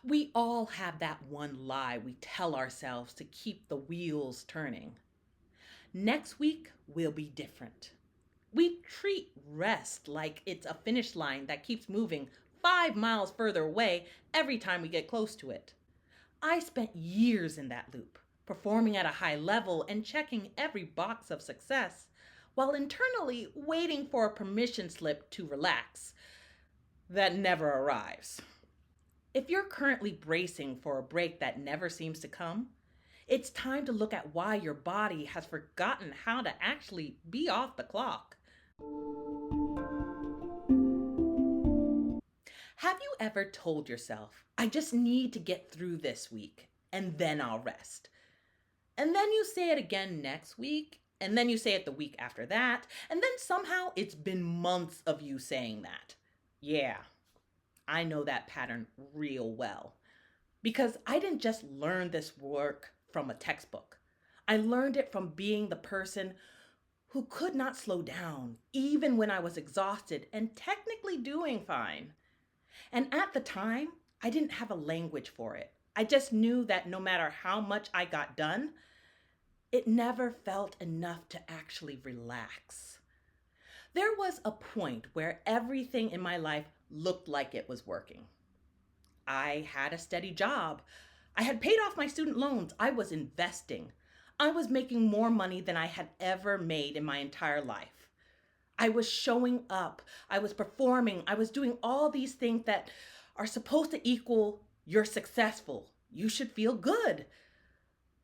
We all have that one lie we tell ourselves to keep the wheels turning. Next week will be different. We treat rest like it's a finish line that keeps moving 5 miles further away every time we get close to it. I spent years in that loop, performing at a high level and checking every box of success, while internally waiting for a permission slip to relax that never arrives. If you're currently bracing for a break that never seems to come, it's time to look at why your body has forgotten how to actually be off the clock. Have you ever told yourself, I just need to get through this week and then I'll rest? And then you say it again next week, and then you say it the week after that, and then somehow it's been months of you saying that. Yeah, I know that pattern real well. Because I didn't just learn this work from a textbook. I learned it from being the person who could not slow down, even when I was exhausted and technically doing fine. And at the time, I didn't have a language for it. I just knew that no matter how much I got done, it never felt enough to actually relax. There was a point where everything in my life looked like it was working. I had a steady job. I had paid off my student loans. I was investing. I was making more money than I had ever made in my entire life. I was showing up. I was performing. I was doing all these things that are supposed to equal you're successful. You should feel good.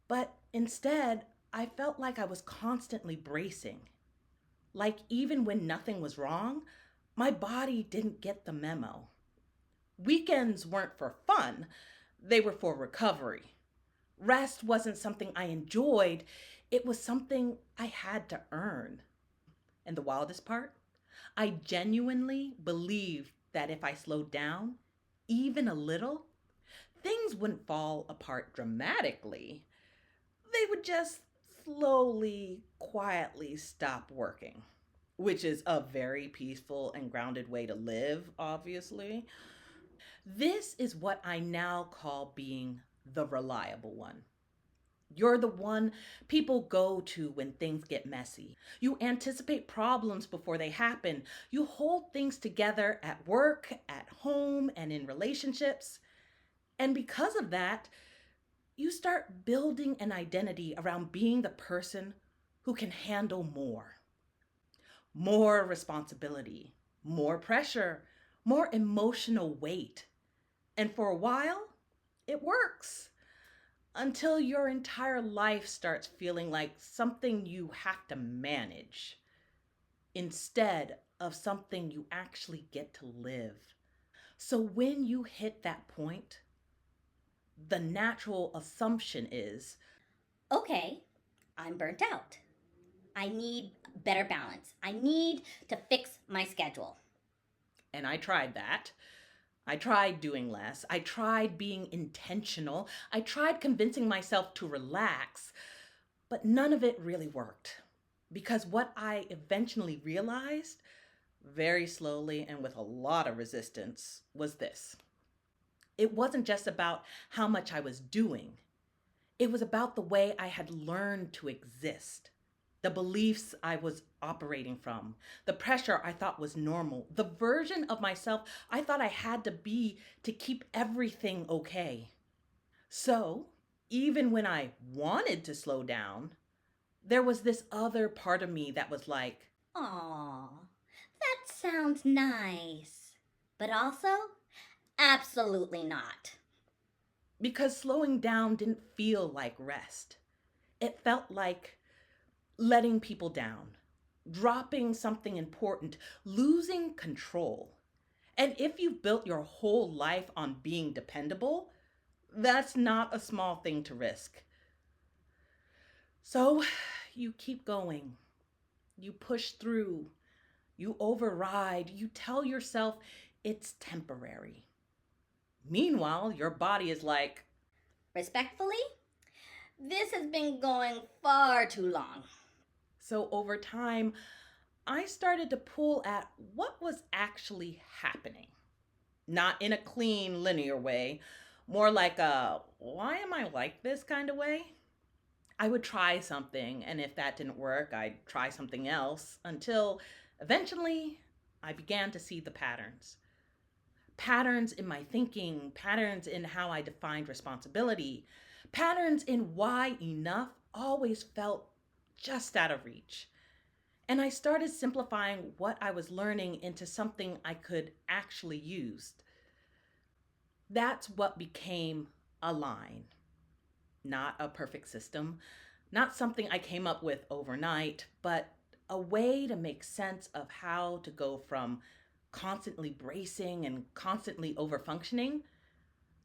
But instead, I felt like I was constantly bracing. Like even when nothing was wrong, my body didn't get the memo. Weekends weren't for fun, they were for recovery. Rest wasn't something I enjoyed, it was something I had to earn. And the wildest part? I genuinely believed that if I slowed down, even a little, things wouldn't fall apart dramatically. They would just slowly, quietly stop working, which is a very peaceful and grounded way to live, obviously. This is what I now call being the reliable one. You're the one people go to when things get messy. You anticipate problems before they happen. You hold things together at work, at home, and in relationships. And because of that, you start building an identity around being the person who can handle more. More responsibility, more pressure, more emotional weight. And for a while, it works until your entire life starts feeling like something you have to manage instead of something you actually get to live. So when you hit that point, the natural assumption is, Okay, I'm burnt out. I need better balance. I need to fix my schedule. and I tried that. I tried doing less. I tried being intentional. I tried convincing myself to relax, but none of it really worked. Because what I eventually realized, very slowly and with a lot of resistance, was this: it wasn't just about how much I was doing, it was about the way I had learned to exist. The beliefs I was operating from, the pressure I thought was normal, the version of myself I thought I had to be to keep everything okay. So, even when I wanted to slow down, there was this other part of me that was like, Aw, that sounds nice. But also, absolutely not. because slowing down didn't feel like rest. It felt like letting people down, dropping something important, losing control. And if you've built your whole life on being dependable, that's not a small thing to risk. So you keep going, you push through, you override, you tell yourself it's temporary. Meanwhile, your body is like, Respectfully, this has been going far too long. so over time, I started to pull at what was actually happening. Not in a clean, linear way, more like a why am I like this kind of way. I would try something, and if that didn't work, I'd try something else until eventually I began to see the patterns. Patterns in my thinking, patterns in how I defined responsibility, patterns in why enough always felt just out of reach. And I started simplifying what I was learning into something I could actually use. That's what became Align. Not a perfect system, not something I came up with overnight, but a way to make sense of how to go from constantly bracing and constantly overfunctioning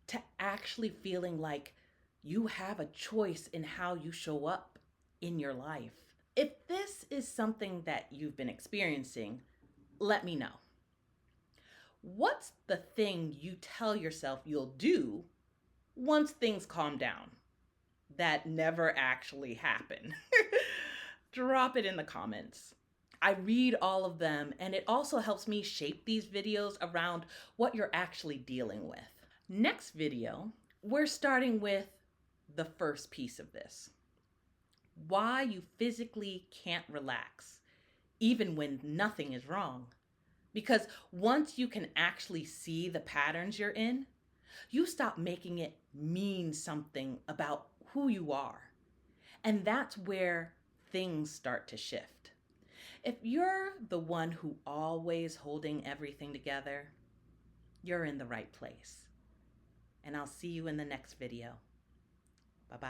to actually feeling like you have a choice in how you show up in your life. If this is something that you've been experiencing, let me know. What's the thing you tell yourself you'll do once things calm down that never actually happen? Drop it in the comments. I read all of them, and it also helps me shape these videos around what you're actually dealing with. Next video, we're starting with the first piece of this. Why you physically can't relax, even when nothing is wrong. Because once you can actually see the patterns you're in, you stop making it mean something about who you are. And that's where things start to shift. If you're the one who always holding everything together, you're in the right place. And I'll see you in the next video. Bye-bye.